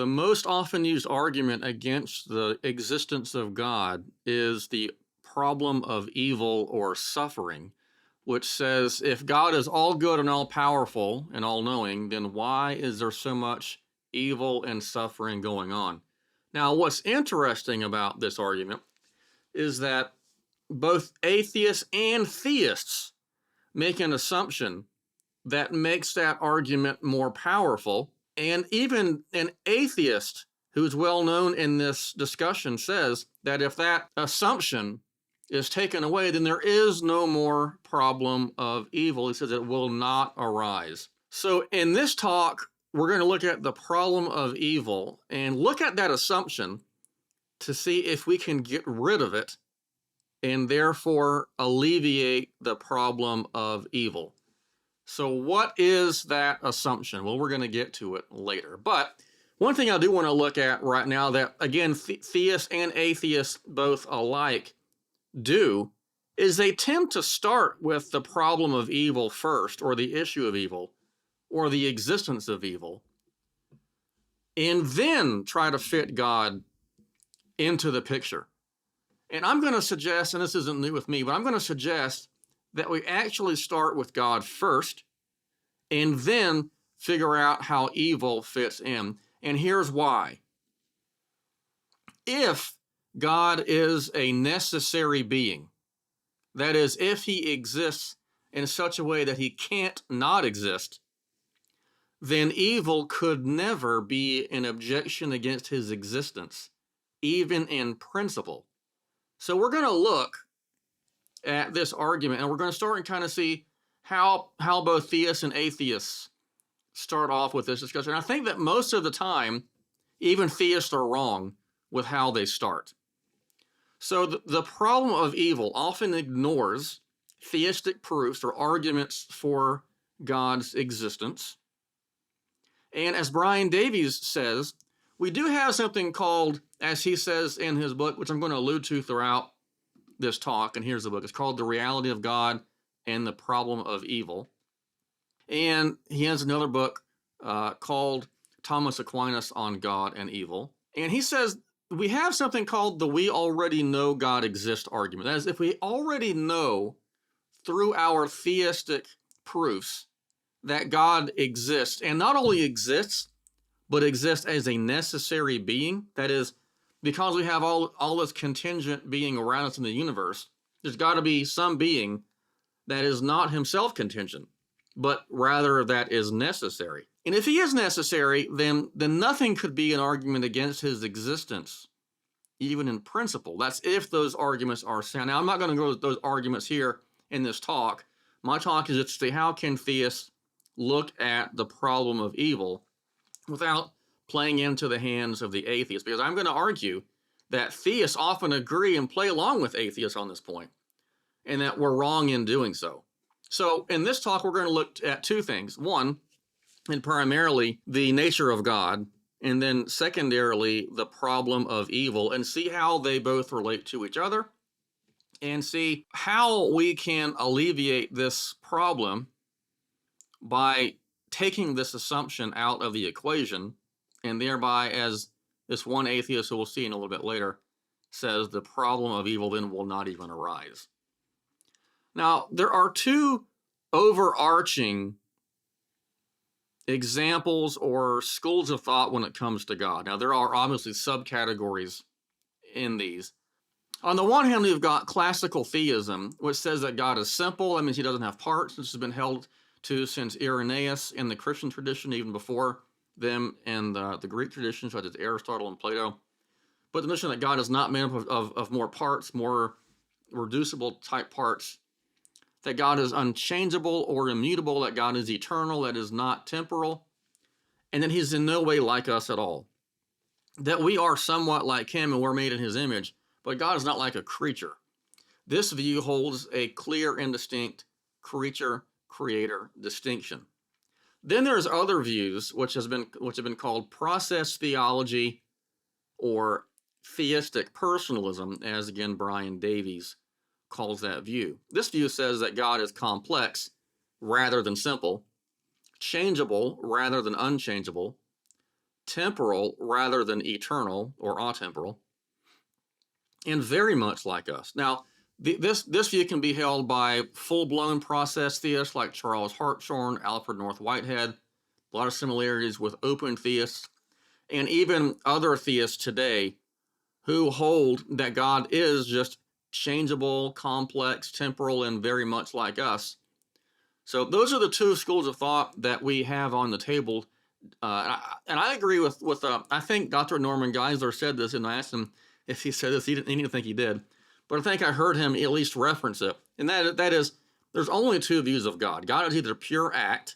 the most often used argument against the existence of God is the problem of evil or suffering, which says if God is all good and all powerful and all knowing, then why is there so much evil and suffering going on? Now, what's interesting about this argument is that both atheists and theists make an assumption that makes that argument more powerful. And even an atheist who's well known in this discussion says that if that assumption is taken away, then there is no more problem of evil. He says it will not arise. So in this talk, we're going to look at the problem of evil and look at that assumption to see if we can get rid of it and therefore alleviate the problem of evil. So what is that assumption? Well, we're going to get to it later. But one thing I do want to look at right now that, again, theists and atheists both alike do is they tend to start with the problem of evil first, or the issue of evil, or the existence of evil, and then try to fit God into the picture. And I'm going to suggest, and this isn't new with me, but I'm going to suggest that we actually start with God first and then figure out how evil fits in. And here's why. If God is a necessary being, that is, if he exists in such a way that he can't not exist, then evil could never be an objection against his existence, even in principle. So we're going to look at this argument, and we're going to start and kind of see how both theists and atheists start off with this discussion. And I think that most of the time, even theists are wrong with how they start. So the problem of evil often ignores theistic proofs or arguments for God's existence. And as Brian Davies says, we do have something called, as he says in his book, which I'm going to allude to throughout this talk, and here's the book. It's called The Reality of God and the Problem of Evil. And he has another book called Thomas Aquinas on God and Evil. And he says we have something called the we already know God exists argument. That is, if we already know through our theistic proofs that God exists, and not only exists, but exists as a necessary being, that is, because we have all this contingent being around us in the universe, there's got to be some being that is not himself contingent, but rather that is necessary. And if he is necessary, then nothing could be an argument against his existence, even in principle. That's if those arguments are sound. Now, I'm not going to go with those arguments here in this talk. My talk is to see how can theists look at the problem of evil without playing into the hands of the atheists, because I'm going to argue that theists often agree and play along with atheists on this point, and that we're wrong in doing so. So in this talk, we're going to look at two things. One, and primarily the nature of God, and then secondarily the problem of evil, and see how they both relate to each other, and see how we can alleviate this problem by taking this assumption out of the equation, and thereby, as this one atheist who we'll see in a little bit later says, the problem of evil then will not even arise. Now, there are two overarching examples or schools of thought when it comes to God. Now, there are obviously subcategories in these. On the one hand, we've got classical theism, which says that God is simple. That means he doesn't have parts. This has been held to since Irenaeus in the Christian tradition, even before them in the Greek tradition, such as Aristotle and Plato. But the notion that God is not made up of more parts, more reducible type parts, that God is unchangeable or immutable, that God is eternal, that is not temporal, and that he's in no way like us at all. That we are somewhat like him and we're made in his image, but God is not like a creature. This view holds a clear and distinct creature-creator distinction. Then there's other views which have been called process theology or theistic personalism, as again Brian Davies calls that view. This view says that God is complex rather than simple, changeable rather than unchangeable, temporal rather than eternal or atemporal, and very much like us. Now, this view can be held by full-blown process theists like Charles Hartshorne, Alfred North Whitehead, a lot of similarities with open theists, and even other theists today who hold that God is just changeable, complex, temporal, and very much like us. So those are the two schools of thought that we have on the table. And I agree with I think Dr. Norman Geisler said this, and I asked him if he said this. He didn't think he did. But I think I heard him at least reference it. And that is, there's only two views of God. God is either pure act,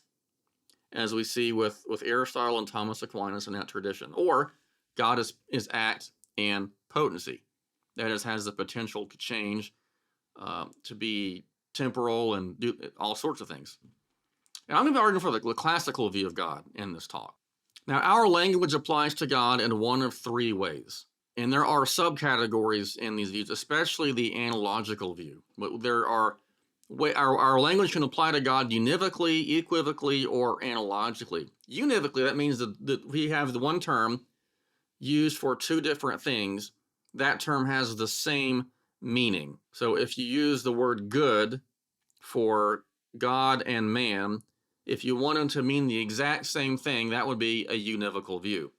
as we see with Aristotle and Thomas Aquinas in that tradition, or God is act and potency. That is, has the potential to change, to be temporal and do all sorts of things. And I'm going to be arguing for the classical view of God in this talk. Now, our language applies to God in one of three ways. And there are subcategories in these views, especially the analogical view. But there are our language can apply to God univocally, equivocally, or analogically. Univocally, that means that we have the one term used for two different things. That term has the same meaning. So if you use the word good for God and man, if you wanted to mean the exact same thing, that would be a univocal view.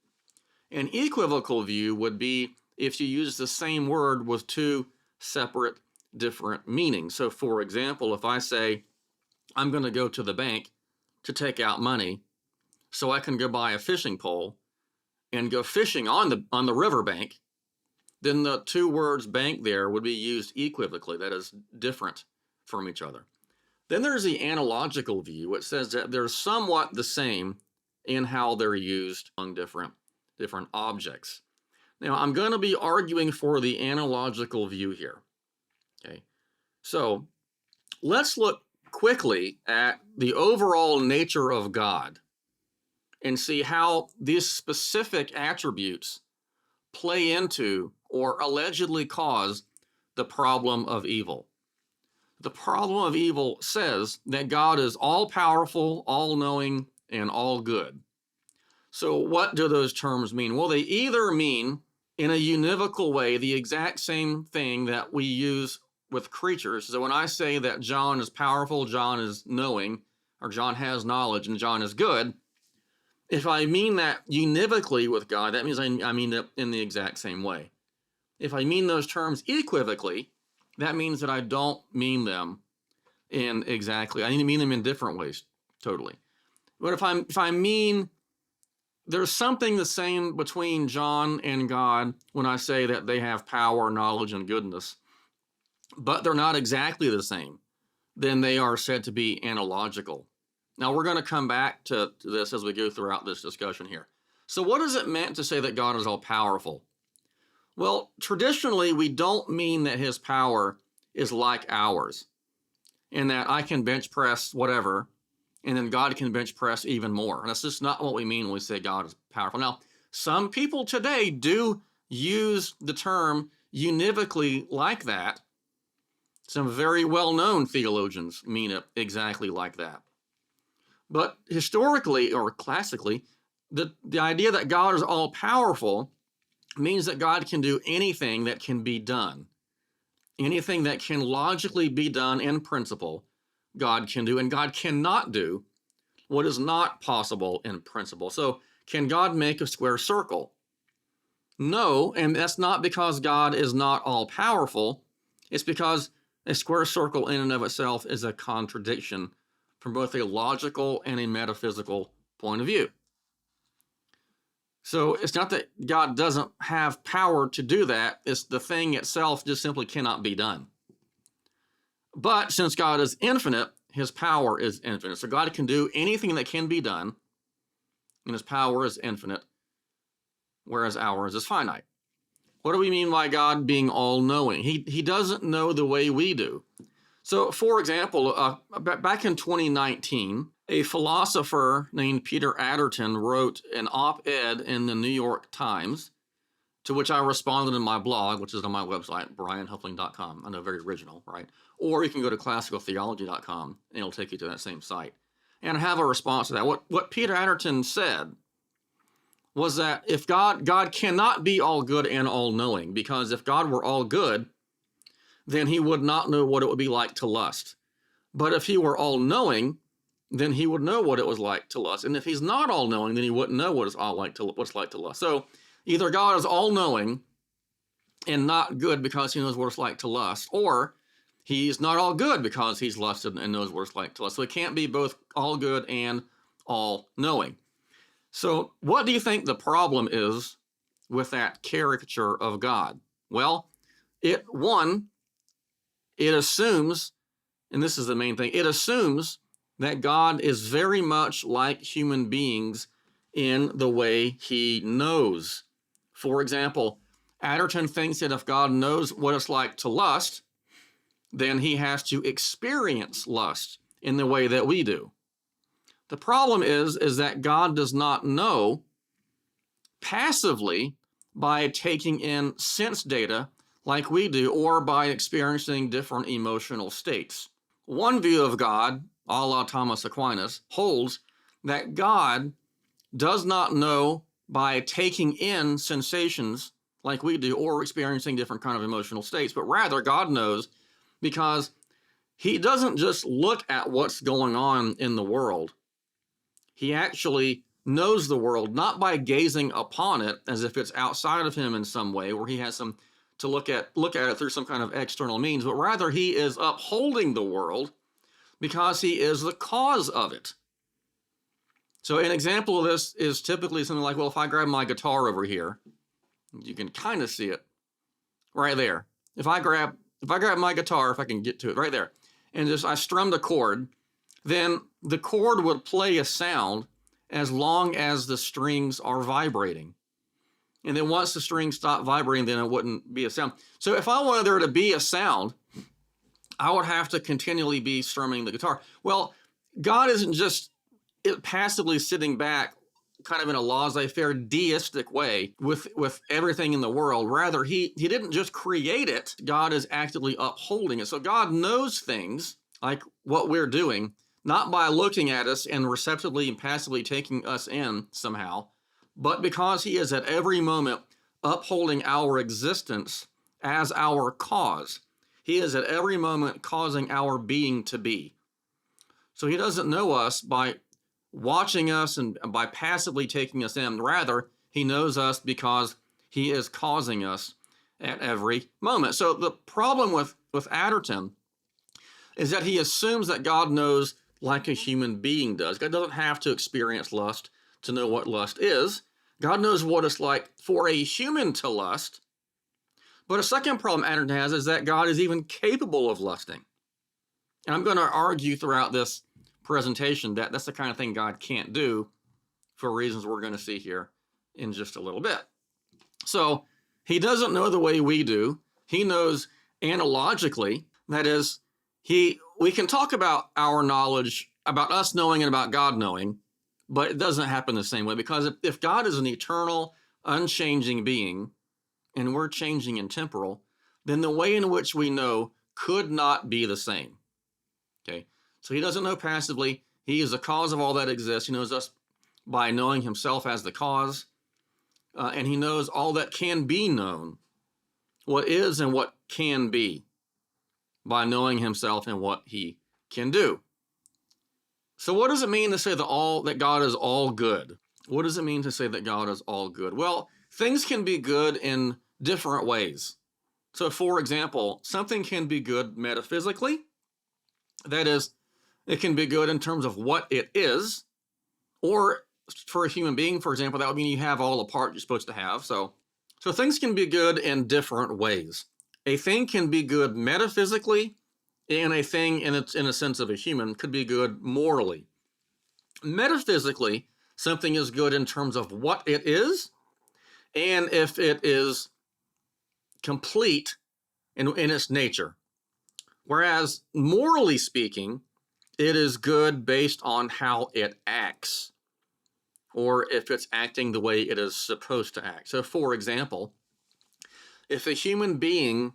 An equivocal view would be if you use the same word with two separate, different meanings. So, for example, if I say, I'm going to go to the bank to take out money so I can go buy a fishing pole and go fishing on the riverbank, then the two words bank there would be used equivocally, that is, different from each other. Then there's the analogical view, which says that they're somewhat the same in how they're used among different objects. Now, I'm going to be arguing for the analogical view here. Okay, so let's look quickly at the overall nature of God and see how these specific attributes play into or allegedly cause the problem of evil. The problem of evil says that God is all-powerful, all-knowing, and all-good. So what do those terms mean? Well, they either mean, in a univocal way, the exact same thing that we use with creatures. So when I say that John is powerful, John is knowing, or John has knowledge, and John is good, if I mean that univocally with God, that means I mean it in the exact same way. If I mean those terms equivocally, that means that I don't mean them in exactly, I need to mean them in different ways, totally. But if I mean there's something the same between John and God when I say that they have power, knowledge, and goodness, but they're not exactly the same, then they are said to be analogical. Now, we're going to come back to this as we go throughout this discussion here. So what does it mean to say that God is all-powerful? Well, traditionally, we don't mean that his power is like ours, and that I can bench press whatever, and then God can bench press even more. And that's just not what we mean when we say God is powerful. Now, some people today do use the term univocally like that. Some very well-known theologians mean it exactly like that. But historically or classically, the idea that God is all-powerful means that God can do anything that can be done. Anything that can logically be done in principle, God can do, and God cannot do what is not possible in principle. So, can God make a square circle? No, and that's not because God is not all-powerful. It's because a square circle in and of itself is a contradiction from both a logical and a metaphysical point of view. So it's not that God doesn't have power to do that. It's the thing itself just simply cannot be done. But since God is infinite, his power is infinite. So God can do anything that can be done, and his power is infinite, whereas ours is finite. What do we mean by God being all-knowing? He doesn't know the way we do. So, for example, back in 2019, a philosopher named Peter Adderton wrote an op-ed in the New York Times, to which I responded in my blog, which is on my website, brianhuffling.com. I know, very original, right? Or you can go to classicaltheology.com, and it'll take you to that same site. And I have a response to that. What Peter Adderton said was that if God cannot be all good and all knowing, because if God were all good, then he would not know what it would be like to lust. But if he were all knowing, then he would know what it was like to lust. And if he's not all knowing, then he wouldn't know what it's like to lust. So either God is all knowing and not good because he knows what it's like to lust, or he's not all good because he's lusted and knows what it's like to lust. So it can't be both all good and all knowing. So what do you think the problem is with that caricature of God? Well, it assumes, and this is the main thing, it assumes that God is very much like human beings in the way he knows. For example, Adderton thinks that if God knows what it's like to lust, then he has to experience lust in the way that we do. The problem is that God does not know passively by taking in sense data like we do, or by experiencing different emotional states. One view of God, a la Thomas Aquinas, holds that God does not know by taking in sensations like we do, or experiencing different kind of emotional states, but rather God knows because he doesn't just look at what's going on in the world. He actually knows the world not by gazing upon it as if it's outside of him in some way, where he has some to look at it through some kind of external means, but rather he is upholding the world because he is the cause of it. So an example of this is typically something like, well, if I grab my guitar over here, you can kind of see it right there. If I grab my guitar, if I can get to it right there, and just I strum the chord, then the chord would play a sound as long as the strings are vibrating. And then once the strings stop vibrating, then it wouldn't be a sound. So if I wanted there to be a sound, I would have to continually be strumming the guitar. Well, God isn't just passively sitting back kind of in a laissez-faire deistic way with everything in the world. Rather, he didn't just create it. God is actively upholding it. So God knows things like what we're doing, not by looking at us and receptively and passively taking us in somehow, but because he is at every moment upholding our existence as our cause. He is at every moment causing our being to be. So he doesn't know us by watching us and by passively taking us in. Rather, he knows us because he is causing us at every moment. So the problem with Adderton is that he assumes that God knows like a human being does. God doesn't have to experience lust to know what lust is. God knows what it's like for a human to lust. But a second problem Adderton has is that God is even capable of lusting. And I'm going to argue throughout this presentation that that's the kind of thing God can't do for reasons we're going to see here in just a little bit. So he doesn't know the way we do. He knows analogically. That is, we can talk about our knowledge, about us knowing and about God knowing, but it doesn't happen the same way, because if God is an eternal, unchanging being, and we're changing and temporal, then the way in which we know could not be the same. Okay, so he doesn't know passively. He is the cause of all that exists. He knows us by knowing himself as the cause, and he knows all that can be known, what is and what can be, by knowing himself and what he can do. So what does it mean to say that God is all good? What does it mean to say that God is all good? Well, things can be good in different ways. So for example, something can be good metaphysically. That is, it can be good in terms of what it is, or for a human being, for example, that would mean you have all the parts you're supposed to have. So things can be good in different ways. A thing can be good metaphysically, and a thing in a sense of a human could be good morally. Metaphysically, something is good in terms of what it is, and if it is complete in its nature. Whereas morally speaking, it is good based on how it acts, or if it's acting the way it is supposed to act. So for example, if a human being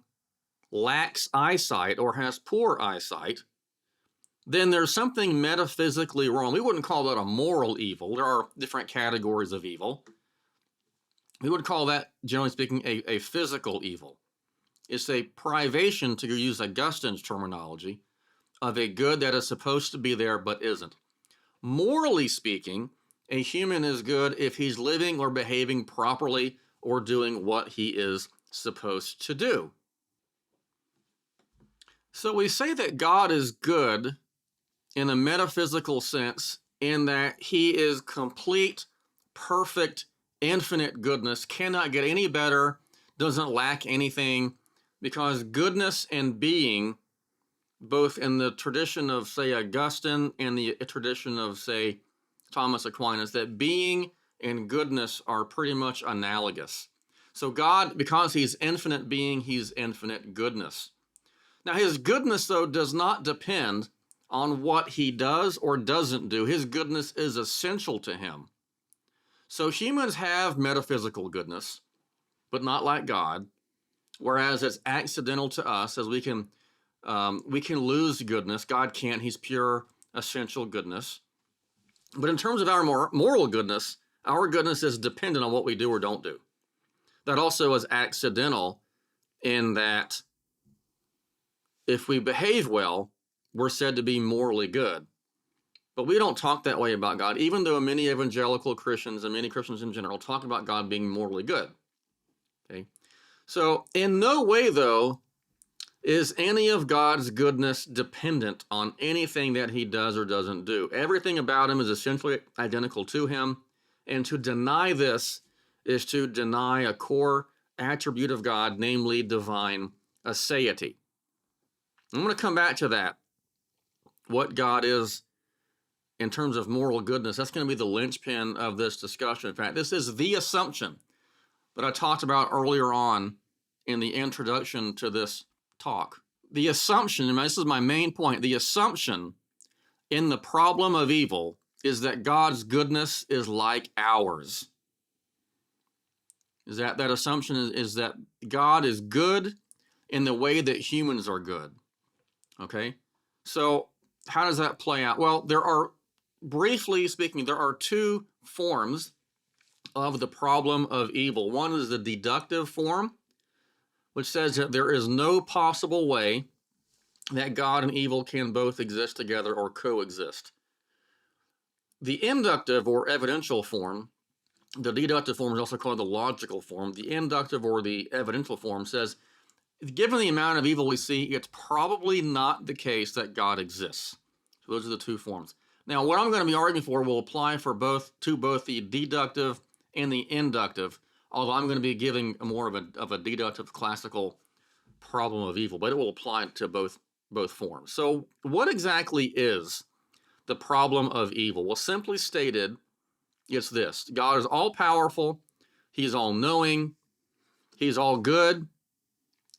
lacks eyesight or has poor eyesight, then there's something metaphysically wrong. We wouldn't call that a moral evil. There are different categories of evil. We would call that, generally speaking, a physical evil. It's a privation, to use Augustine's terminology, of a good that is supposed to be there but isn't. Morally speaking, a human is good if he's living or behaving properly or doing what he is supposed to do. So we say that God is good in a metaphysical sense, in that he is complete, perfect, infinite goodness, cannot get any better, doesn't lack anything, because goodness and being, both in the tradition of, say, Augustine and the tradition of, say, Thomas Aquinas, that being and goodness are pretty much analogous. So God, because he's infinite being, he's infinite goodness. Now, his goodness, though, does not depend on what he does or doesn't do. His goodness is essential to him. So humans have metaphysical goodness, but not like God, whereas it's accidental to us, as we can lose goodness. God can't. He's pure, essential goodness. But in terms of our moral goodness, our goodness is dependent on what we do or don't do. That also is accidental, in that if we behave well, we're said to be morally good. But we don't talk that way about God, even though many evangelical Christians and many Christians in general talk about God being morally good. Okay? So in no way, though, is any of God's goodness dependent on anything that he does or doesn't do. Everything about him is essentially identical to him, and to deny this is to deny a core attribute of God, namely divine aseity. I'm going to come back to that, what God is in terms of moral goodness. That's going to be the linchpin of this discussion. In fact, this is the assumption that I talked about earlier on in the introduction to this talk. The assumption, and this is my main point, the assumption in the problem of evil is that God's goodness is like ours. Is that assumption is that God is good in the way that humans are good. Okay? So how does that play out? Well, briefly speaking, there are two forms of the problem of evil. One is the deductive form, which says that there is no possible way that God and evil can both exist together or coexist. The inductive or evidential form, the deductive form is also called the logical form. The inductive or the evidential form says, given the amount of evil we see, it's probably not the case that God exists. So those are the two forms. Now, what I'm going to be arguing for will apply for both the deductive and the inductive, although I'm going to be giving more of a deductive classical problem of evil, but it will apply to both forms. So what exactly is the problem of evil? Well, simply stated, it's this. God is all-powerful. He's all-knowing. He's all good.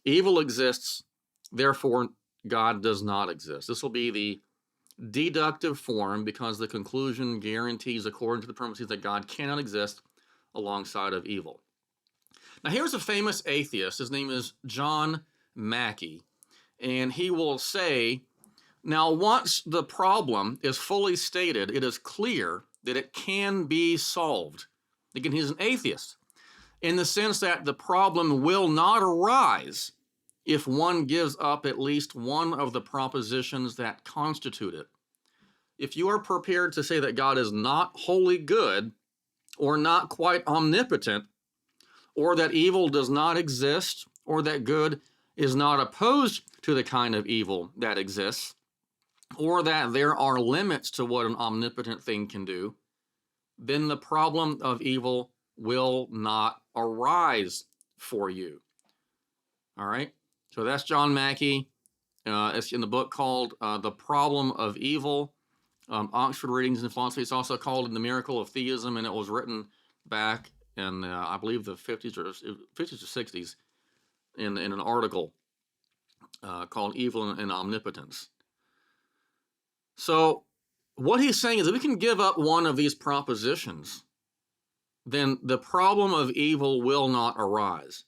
Evil exists. Therefore, God does not exist. This will be the deductive form, because the conclusion guarantees, according to the premises, that God cannot exist alongside of evil. Now, here's a famous atheist. His name is John Mackey, and he will say, now, once the problem is fully stated, it is clear that it can be solved. Again, he's an atheist, in the sense that the problem will not arise if one gives up at least one of the propositions that constitute it. If you are prepared to say that God is not wholly good, or not quite omnipotent, or that evil does not exist, or that good is not opposed to the kind of evil that exists, or that there are limits to what an omnipotent thing can do, then the problem of evil will not arise for you. All right? So that's John Mackey. It's in the book called The Problem of Evil, Oxford Readings in Philosophy. It's also called The Miracle of Theism, and it was written back in, I believe, the 50s or 60s in an article called Evil and Omnipotence. So what he's saying is, if we can give up one of these propositions, then the problem of evil will not arise.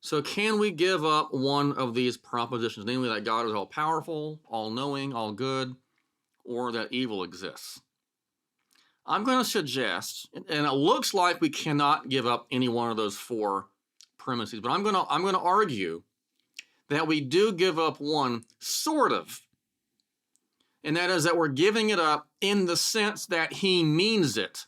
So can we give up one of these propositions, namely that God is all-powerful, all-knowing, all-good, or that evil exists? I'm going to suggest, and it looks like we cannot give up any one of those four premises, but I'm going to argue that we do give up one, sort of, and that is that we're giving it up in the sense that he means it,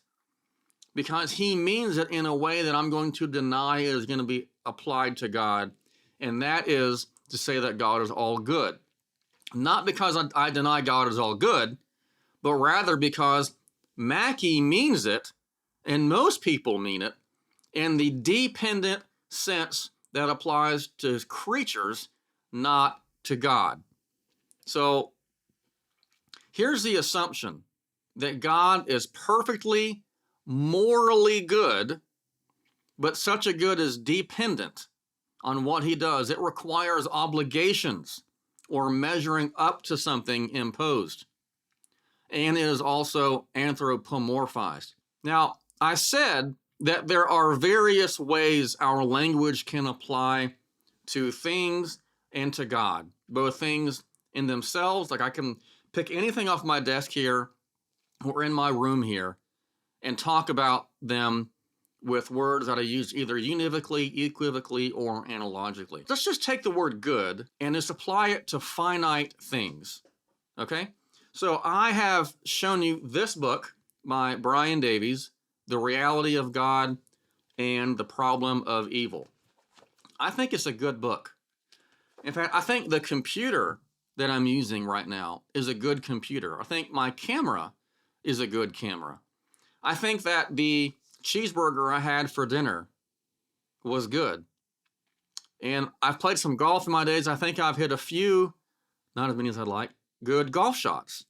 because he means it in a way that I'm going to deny is going to be applied to God, and that is to say that God is all good. Not because I deny God is all good, but rather because Mackey means it, and most people mean it, in the dependent sense that applies to creatures, not to God. So here's the assumption that God is perfectly morally good, but such a good is dependent on what he does. It requires obligations or measuring up to something imposed. And it is also anthropomorphized. Now, I said that there are various ways our language can apply to things and to God, both things in themselves, like I can pick anything off my desk here or in my room here and talk about them with words that I use either univocally, equivocally, or analogically. Let's just take the word good and just apply it to finite things, okay? So I have shown you this book by Brian Davies, The Reality of God and the Problem of Evil. I think it's a good book. In fact, I think the computer that I'm using right now is a good computer. I think my camera is a good camera. I think that the cheeseburger I had for dinner was good. And I've played some golf in my days. I think I've hit a few, not as many as I'd like, good golf shots.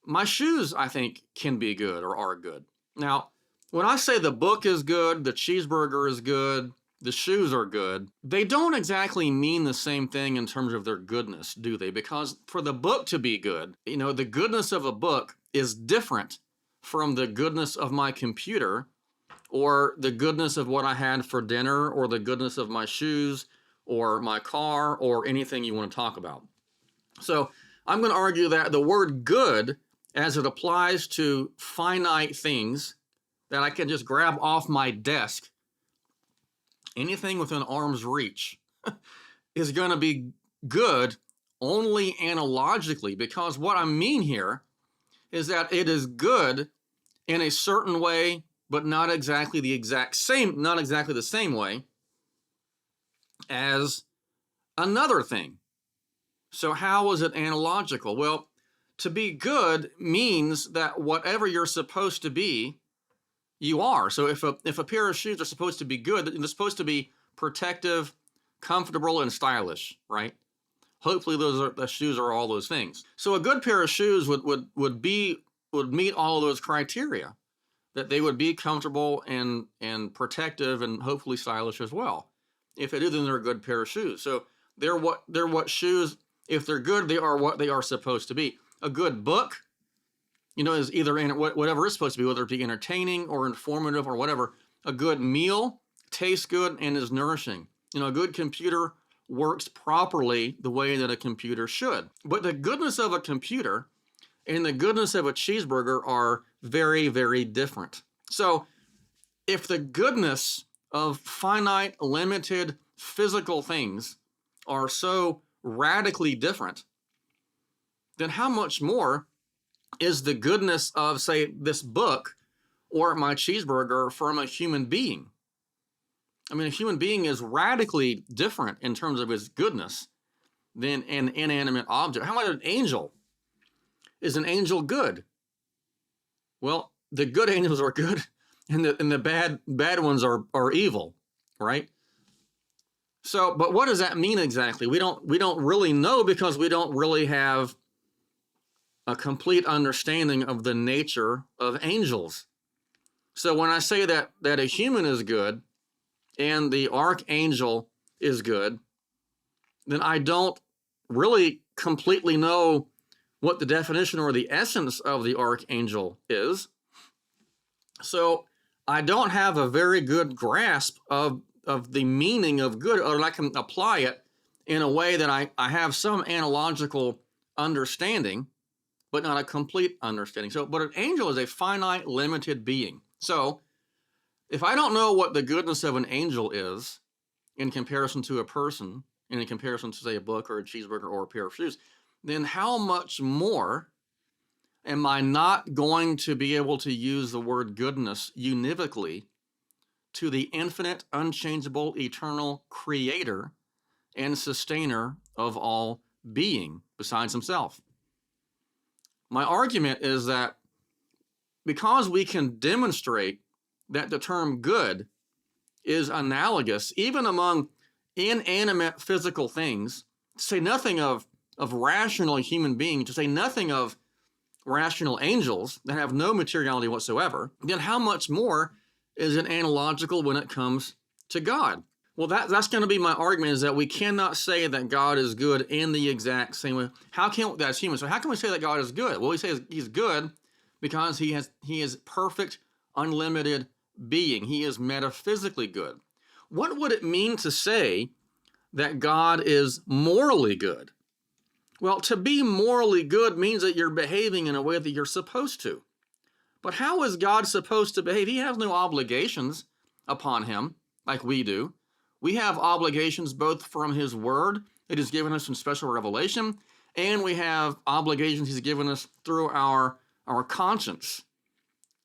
My shoes, I think, can be good or are good. Now, when I say the book is good, the cheeseburger is good, the shoes are good, they don't exactly mean the same thing in terms of their goodness, do they? Because for the book to be good, the goodness of a book is different from the goodness of my computer or the goodness of what I had for dinner or the goodness of my shoes or my car or anything you want to talk about. So I'm going to argue that the word good, as it applies to finite things that I can just grab off my desk, anything within arm's reach, is going to be good only analogically, because what I mean here is that it is good in a certain way, but not exactly the same way as another thing. So how is it analogical? Well, to be good means that whatever you're supposed to be, you are. So if a pair of shoes are supposed to be good, they're supposed to be protective, comfortable, and stylish, right? Hopefully the shoes are all those things. So a good pair of shoes would meet all of those criteria, that they would be comfortable and protective and hopefully stylish as well. If they do, then they're a good pair of shoes. So they're what shoes, if they're good, they are what they are supposed to be. A good book, is either in whatever it's supposed to be, whether it be entertaining or informative or whatever. A good meal tastes good and is nourishing. A good computer works properly the way that a computer should. But the goodness of a computer and the goodness of a cheeseburger are very, very different. So if the goodness of finite, limited physical things are so radically different, then how much more is the goodness of, say, this book or my cheeseburger from a human being? I mean, a human being is radically different in terms of his goodness than an inanimate object. How about an angel? Is an angel good? Well, the good angels are good, and the bad ones are evil, right? So, but what does that mean exactly? We don't really know, because we don't really have a complete understanding of the nature of angels. So when I say that a human is good and the archangel is good, then I don't really completely know what the definition or the essence of the archangel is. So I don't have a very good grasp of the meaning of good, or I can apply it in a way that I have some analogical understanding but not a complete understanding. So, but an angel is a finite, limited being. So, if I don't know what the goodness of an angel is in comparison to a person, and in comparison to, say, a book or a cheeseburger or a pair of shoes, then how much more am I not going to be able to use the word goodness univocally to the infinite, unchangeable, eternal creator and sustainer of all being besides himself? My argument is that because we can demonstrate that the term good is analogous even among inanimate physical things, to say nothing of rational human beings, to say nothing of rational angels that have no materiality whatsoever, then how much more is it analogical when it comes to God? Well, that's going to be my argument, is that we cannot say that God is good in the exact same way. That's human. So how can we say that God is good? Well, we say he's good because he is perfect, unlimited being. He is metaphysically good. What would it mean to say that God is morally good? Well, to be morally good means that you're behaving in a way that you're supposed to. But how is God supposed to behave? He has no obligations upon him like we do. We have obligations both from his word that he's given us in special revelation, and we have obligations he's given us through our conscience,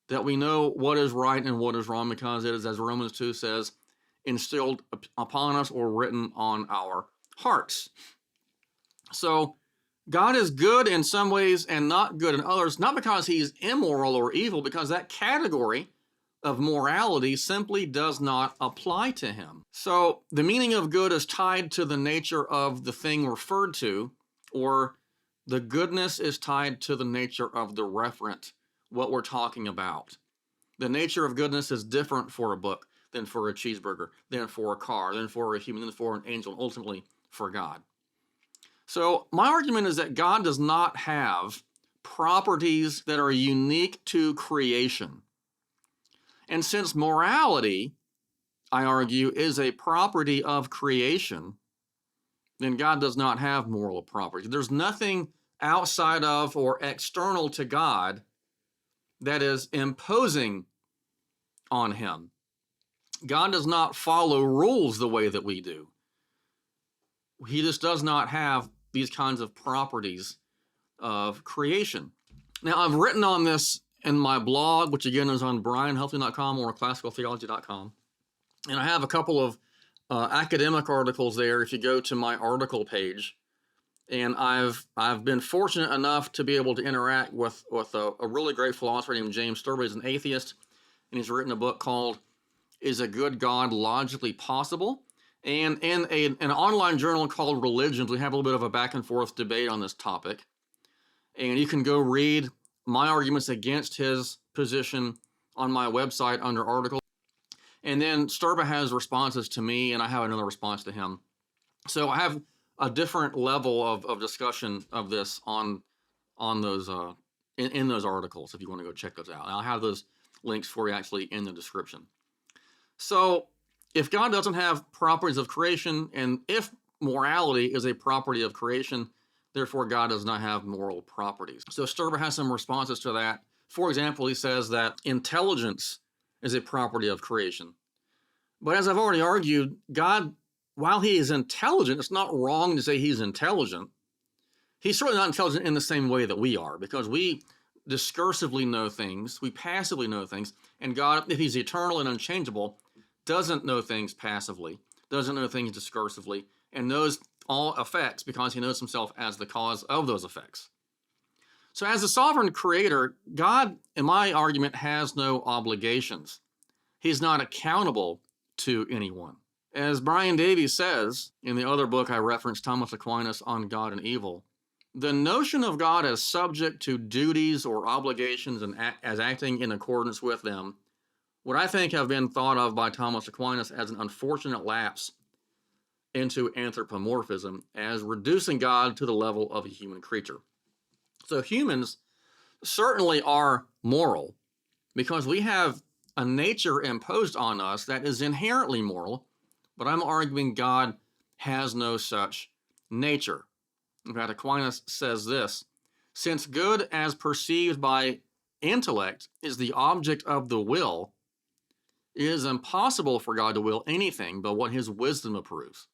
that we know what is right and what is wrong, because it is, as Romans 2 says, instilled upon us or written on our hearts. So God is good in some ways and not good in others, not because he's immoral or evil, because that category of morality simply does not apply to him. So the meaning of good is tied to the nature of the thing referred to, or the goodness is tied to the nature of the referent, what we're talking about. The nature of goodness is different for a book than for a cheeseburger, than for a car, than for a human, than for an angel, and ultimately for God. So my argument is that God does not have properties that are unique to creation. And since morality, I argue, is a property of creation, then God does not have moral properties. There's nothing outside of or external to God that is imposing on him. God does not follow rules the way that we do. He just does not have these kinds of properties of creation. Now, I've written on this in my blog, which again is on brianhelfling.com or classicaltheology.com. And I have a couple of academic articles there if you go to my article page. And I've been fortunate enough to be able to interact with a really great philosopher named James Sturba. He's an atheist, and he's written a book called Is a Good God Logically Possible? And in an online journal called Religions, we have a little bit of a back and forth debate on this topic. And you can go read my arguments against his position on my website under articles. And then Sturba has responses to me, and I have another response to him. So I have a different level of discussion of this on those in those articles if you want to go check those out. And I'll have those links for you actually in the description. So if God doesn't have properties of creation, and if morality is a property of creation, therefore God does not have moral properties. So Sturba has some responses to that. For example, he says that intelligence is a property of creation. But as I've already argued, God, while he is intelligent, it's not wrong to say he's intelligent. He's certainly not intelligent in the same way that we are, because we discursively know things, we passively know things, and God, if he's eternal and unchangeable, doesn't know things passively, doesn't know things discursively, and knows all effects because he knows himself as the cause of those effects. So as a sovereign creator, God, in my argument, has no obligations. He's not accountable to anyone. As Brian Davies says in the other book I referenced, Thomas Aquinas on God and Evil, the notion of God as subject to duties or obligations and as acting in accordance with them would, I think, have been thought of by Thomas Aquinas as an unfortunate lapse into anthropomorphism, as reducing God to the level of a human creature. So humans certainly are moral because we have a nature imposed on us that is inherently moral, but I'm arguing God has no such nature. In fact, Aquinas says this, Since good as perceived by intellect is the object of the will, it is impossible for God to will anything but what his wisdom approves.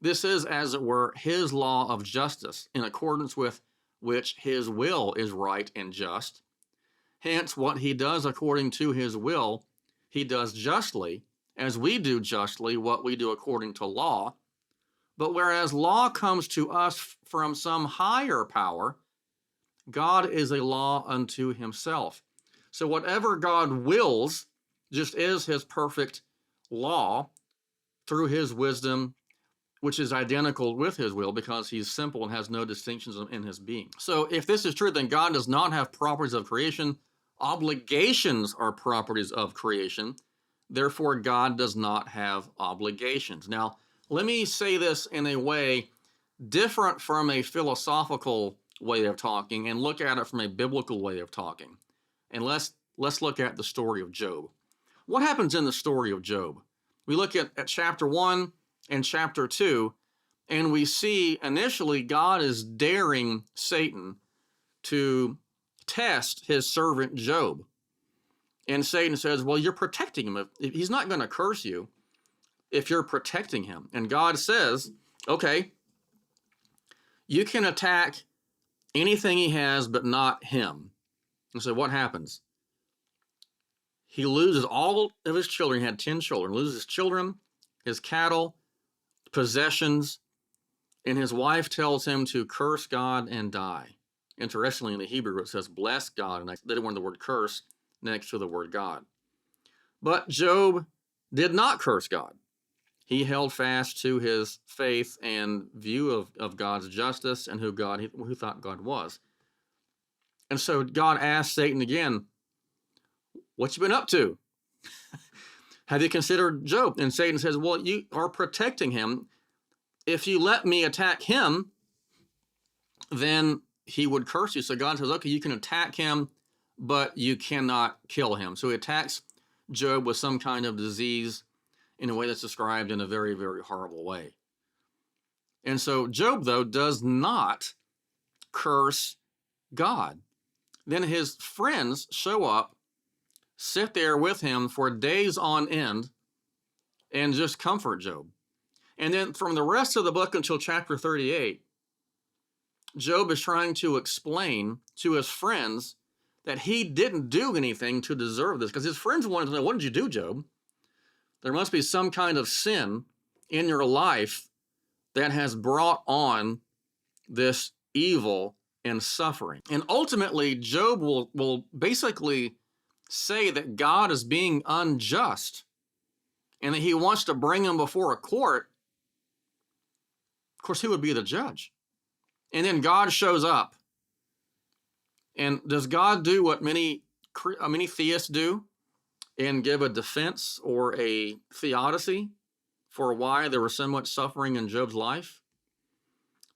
This is, as it were, his law of justice, in accordance with which his will is right and just. Hence, what he does according to his will, he does justly, as we do justly what we do according to law. But whereas law comes to us from some higher power, God is a law unto himself. So whatever God wills just is his perfect law through his wisdom, which is identical with his will because he's simple and has no distinctions in his being. So if this is true, then God does not have properties of creation. Obligations are properties of creation. Therefore, God does not have obligations. Now, let me say this in a way different from a philosophical way of talking and look at it from a biblical way of talking. And let's look at the story of Job. What happens in the story of Job? We look at chapter 1 and chapter 2, and we see initially God is daring Satan to test his servant Job. And Satan says, well, you're protecting him. He's not going to curse you if you're protecting him. And God says, okay, you can attack anything he has, but not him. And so what happens? He loses all of his children. He had 10 children. Loses his children, his cattle, possessions, and his wife tells him to curse God and die. Interestingly, in the Hebrew, it says bless God, and they didn't want the word curse next to the word God. But Job did not curse God. He held fast to his faith and view of God's justice and who thought God was. And so God asked Satan again, what you been up to? Have you considered Job? And Satan says, well, you are protecting him. If you let me attack him, then he would curse you. So God says, okay, you can attack him, but you cannot kill him. So he attacks Job with some kind of disease in a way that's described in a very, very horrible way. And so Job, though, does not curse God. Then his friends show up, sit there with him for days on end, and just comfort Job. And then from the rest of the book until chapter 38, Job is trying to explain to his friends that he didn't do anything to deserve this, because his friends wanted to know, what did you do, Job? There must be some kind of sin in your life that has brought on this evil and suffering. And ultimately, Job will basically say that God is being unjust and that he wants to bring him before a court. Of course, who would be the judge? And then God shows up. And does God do what many theists do and give a defense or a theodicy for why there was so much suffering in Job's life?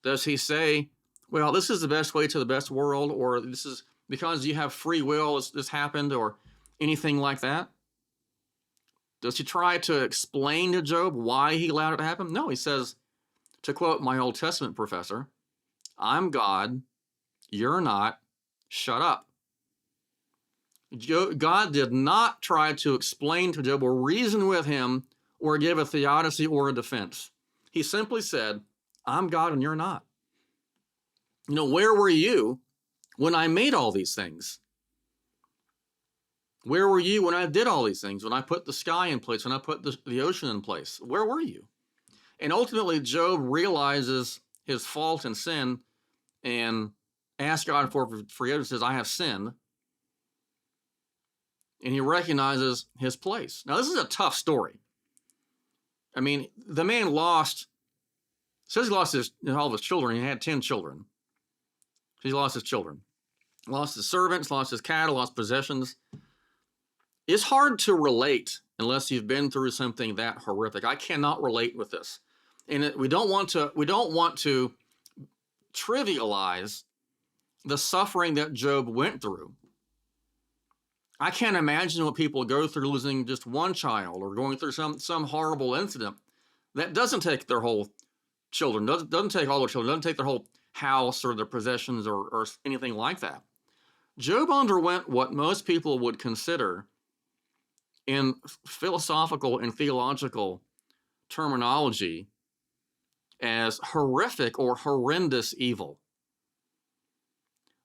Does he say, well, this is the best way to the best world, or this is because you have free will, this happened, or anything like that? Does he try to explain to Job why he allowed it to happen? No, he says, to quote my Old Testament professor, I'm God, you're not, shut up. God did not try to explain to Job or reason with him or give a theodicy or a defense. He simply said, I'm God and you're not. You know, where were you when I made all these things? Where were you when I did all these things? When I put the sky in place, when I put the ocean in place? Where were you? And ultimately, Job realizes his fault and sin and asks God for forgiveness, says, I have sinned. And he recognizes his place. Now, this is a tough story. I mean, the man says he lost all of his children. He had 10 children. He lost his children. Lost his servants, lost his cattle, lost possessions. It's hard to relate unless you've been through something that horrific. I cannot relate with this. And we don't want to trivialize the suffering that Job went through. I can't imagine what people go through losing just one child or going through some horrible incident that doesn't take their whole children, doesn't take all their children, doesn't take their whole house or their possessions or anything like that. Job underwent what most people would consider in philosophical and theological terminology as horrific or horrendous evil.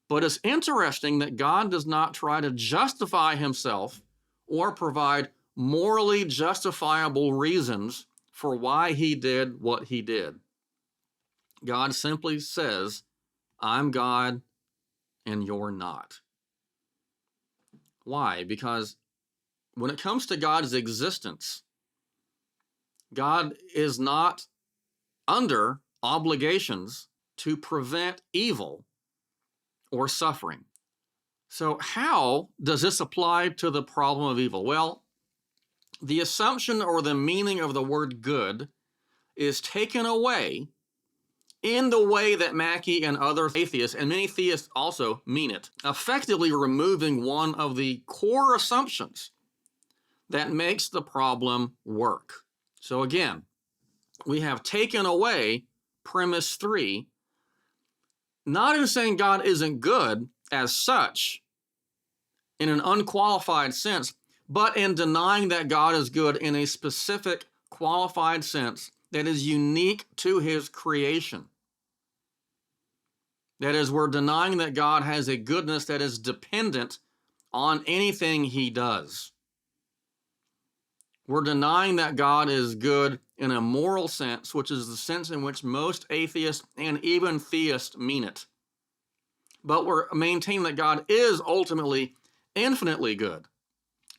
But it's interesting that God does not try to justify himself or provide morally justifiable reasons for why he did what he did. God simply says, I'm God and you're not. Why? Because when it comes to God's existence, God is not under obligations to prevent evil or suffering. So how does this apply to the problem of evil? Well, the assumption or the meaning of the word good is taken away in the way that Mackey and other atheists, and many theists also mean it, effectively removing one of the core assumptions that makes the problem work. So again, we have taken away premise 3, not in saying God isn't good as such, in an unqualified sense, but in denying that God is good in a specific qualified sense that is unique to his creation. That is, we're denying that God has a goodness that is dependent on anything he does. We're denying that God is good in a moral sense, which is the sense in which most atheists and even theists mean it. But we're maintaining that God is ultimately infinitely good,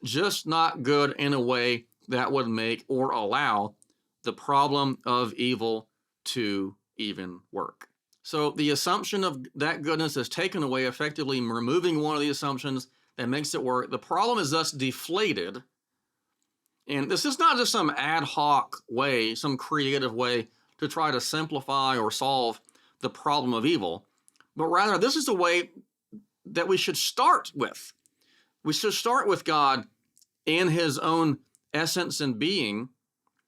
just not good in a way that would make or allow the problem of evil to even work. So the assumption of that goodness is taken away, effectively removing one of the assumptions that makes it work. The problem is thus deflated. And this is not just some ad hoc way, some creative way to try to simplify or solve the problem of evil, but rather this is a way that we should start with. We should start with God in his own essence and being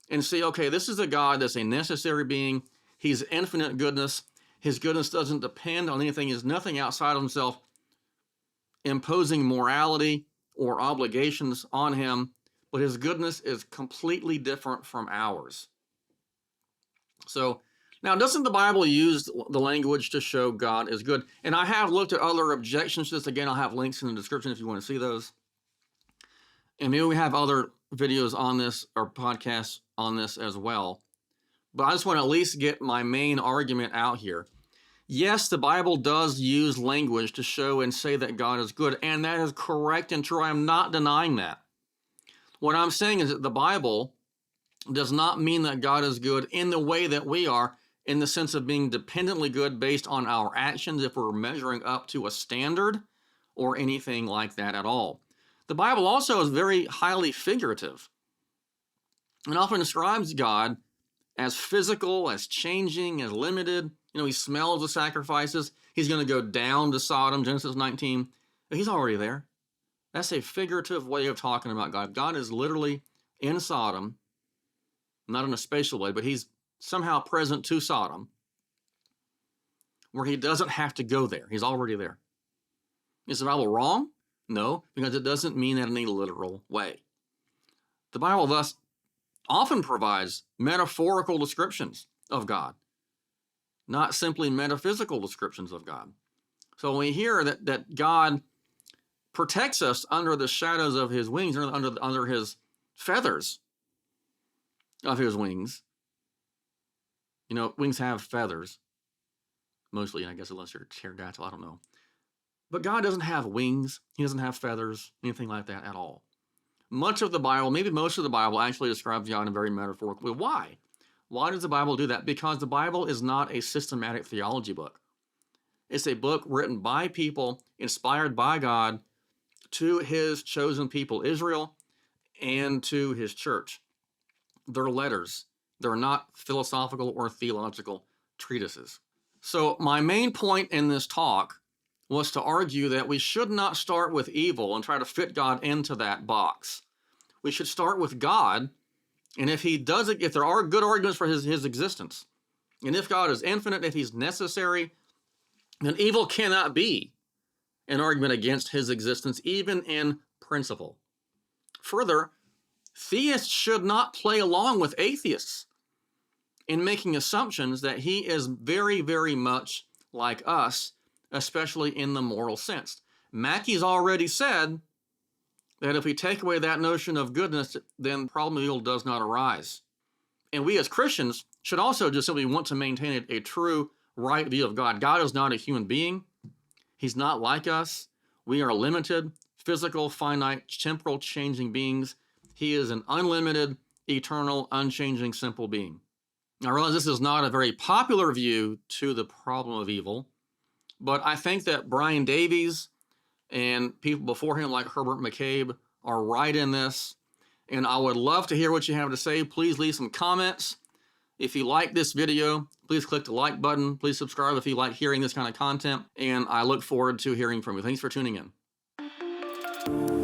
and say, okay, this is a God that's a necessary being. He's infinite goodness. His goodness doesn't depend on anything. He's nothing outside of himself imposing morality or obligations on him, but his goodness is completely different from ours. So now, doesn't the Bible use the language to show God is good? And I have looked at other objections to this. Again, I'll have links in the description if you want to see those. And maybe we have other videos on this or podcasts on this as well. But I just want to at least get my main argument out here. Yes, the Bible does use language to show and say that God is good, and that is correct and true. I am not denying that. What I'm saying is that the Bible does not mean that God is good in the way that we are, in the sense of being dependently good based on our actions if we're measuring up to a standard or anything like that at all. The Bible also is very highly figurative and often describes God as physical, as changing, as limited. You know, he smells the sacrifices. He's going to go down to Sodom, Genesis 19. He's already there. That's a figurative way of talking about God. God is literally in Sodom, not in a spatial way, but he's somehow present to Sodom, where he doesn't have to go there. He's already there. Is the Bible wrong? No, because it doesn't mean that in a literal way. The Bible thus often provides metaphorical descriptions of God, not simply metaphysical descriptions of God. So when we hear that God protects us under the shadows of his wings, under his feathers of his wings. You know, wings have feathers, mostly, I guess, unless you're a pterodactyl, I don't know. But God doesn't have wings. He doesn't have feathers, anything like that at all. Much of the Bible, maybe most of the Bible, actually describes God in a very metaphorical way. Why? Why does the Bible do that? Because the Bible is not a systematic theology book. It's a book written by people, inspired by God, to his chosen people, Israel, and to his church. They're letters. They're not philosophical or theological treatises. So my main point in this talk was to argue that we should not start with evil and try to fit God into that box. We should start with God, and if there are good arguments for his existence, and if God is infinite, if he's necessary, then evil cannot be an argument against his existence, even in principle. Further, theists should not play along with atheists in making assumptions that he is very, very much like us, especially in the moral sense. Mackey's already said that if we take away that notion of goodness, then the problem of evil does not arise. And we as Christians should also just simply want to maintain a true, right view of God. God is not a human being. He's not like us. We are limited, physical, finite, temporal, changing beings. He is an unlimited, eternal, unchanging, simple being. I realize this is not a very popular view to the problem of evil, but I think that Brian Davies and people before him like Herbert McCabe are right in this, and I would love to hear what you have to say. Please leave some comments. If you like this video, please click the like button. Please subscribe if you like hearing this kind of content, and I look forward to hearing from you. Thanks for tuning in.